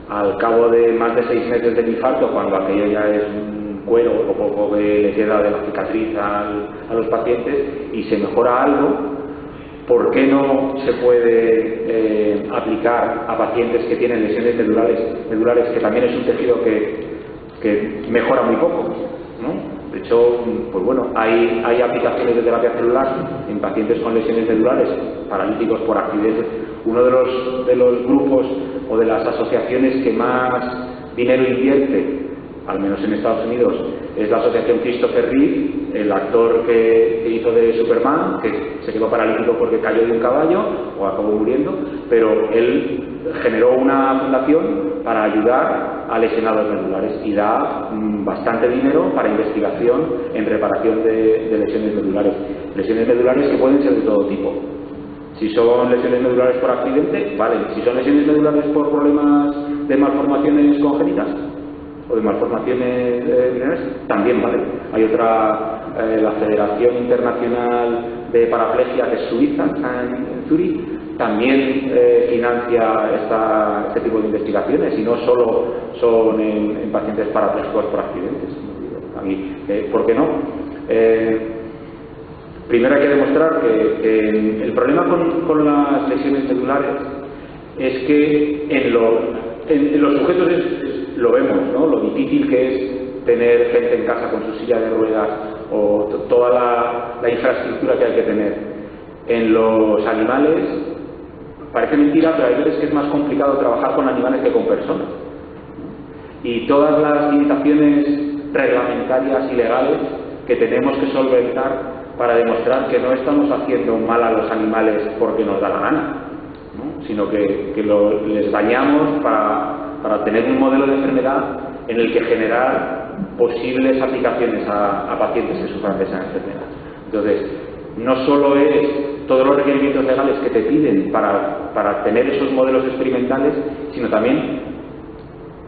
al cabo de más de 6 meses del infarto, cuando aquello ya es un cuero o poco que le queda de la cicatriz a los pacientes y se mejora algo, ¿por qué no se puede aplicar a pacientes que tienen lesiones medulares, que también es un tejido que mejora muy poco, ¿no? De hecho, pues bueno, hay aplicaciones de terapia celular en pacientes con lesiones medulares, paralíticos por accidentes. Uno de los grupos o de las asociaciones que más dinero invierte, al menos en Estados Unidos, es la asociación Christopher Reeve, el actor que hizo de Superman, que se quedó paralítico porque cayó de un caballo o acabó muriendo, pero él generó una fundación para ayudar a lesionados medulares y da bastante dinero para investigación en reparación de lesiones medulares. Lesiones medulares que pueden ser de todo tipo. Si son lesiones medulares por accidente, vale. Si son lesiones medulares por problemas de malformaciones congénitas o de malformaciones minerales, también vale. Hay otra, la Federación Internacional de Paraplegia, que es suiza, en Zurich, también financia este tipo de investigaciones y no solo son en pacientes parapléjicos por accidentes. ¿Por qué no? Primero hay que demostrar que el problema con las lesiones medulares es que en los sujetos lo vemos, ¿no? Lo difícil que es tener gente en casa con su silla de ruedas o toda la infraestructura que hay que tener. En los animales, parece mentira, pero hay veces que es más complicado trabajar con animales que con personas. Y todas las limitaciones reglamentarias y legales que tenemos que solventar para demostrar que no estamos haciendo mal a los animales porque nos da la gana, ¿no? Sino que les dañamos para tener un modelo de enfermedad en el que generar posibles aplicaciones a pacientes que sufran de esa enfermedad. Entonces, no solo es todos los requerimientos legales que te piden para tener esos modelos experimentales, sino también,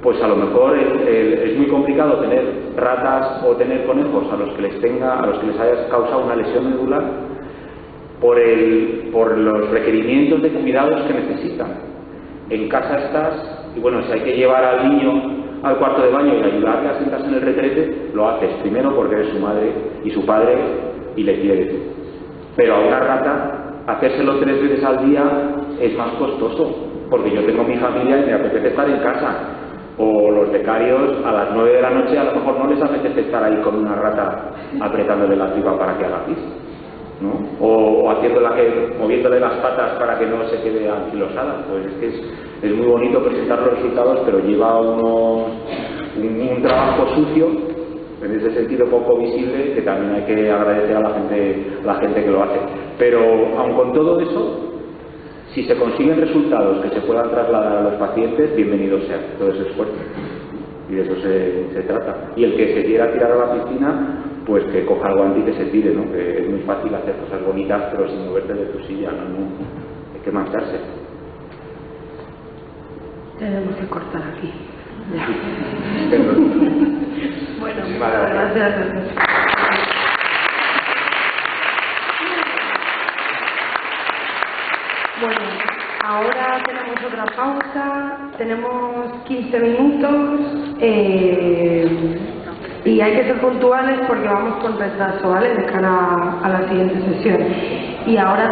pues a lo mejor es muy complicado tener ratas o tener conejos a los que les haya causado una lesión medular por los requerimientos de cuidados que necesitan. En casa estás, y bueno, si hay que llevar al niño al cuarto de baño y ayudarle a sentarse en el retrete, lo haces primero porque eres su madre y su padre y le quieres. Pero a una rata, hacérselo 3 veces al día es más costoso, porque yo tengo mi familia y me apetece estar en casa. O los becarios a las 9 de la noche a lo mejor no les apetece estar ahí con una rata apretándole la tripa para que haga pis, ¿no? O moviéndole las patas para que no se quede anquilosada. Pues es que es muy bonito presentar los resultados, pero lleva un trabajo sucio, en ese sentido poco visible, que también hay que agradecer a la gente que lo hace. Pero aun con todo eso, si se consiguen resultados que se puedan trasladar a los pacientes, bienvenido sea todo ese esfuerzo. Y de eso se trata. Y el que se quiera tirar a la piscina, pues que coja el guante y que se tire, ¿no? Que es muy fácil hacer cosas bonitas, pero sin moverte de tu silla, ¿no? Hay que marcharse. Tenemos que cortar aquí. Ya. Bueno, muchísimas gracias. Bueno, ahora tenemos otra pausa, tenemos 15 minutos y hay que ser puntuales porque vamos con retraso, ¿vale? De cara a la siguiente sesión. Y ahora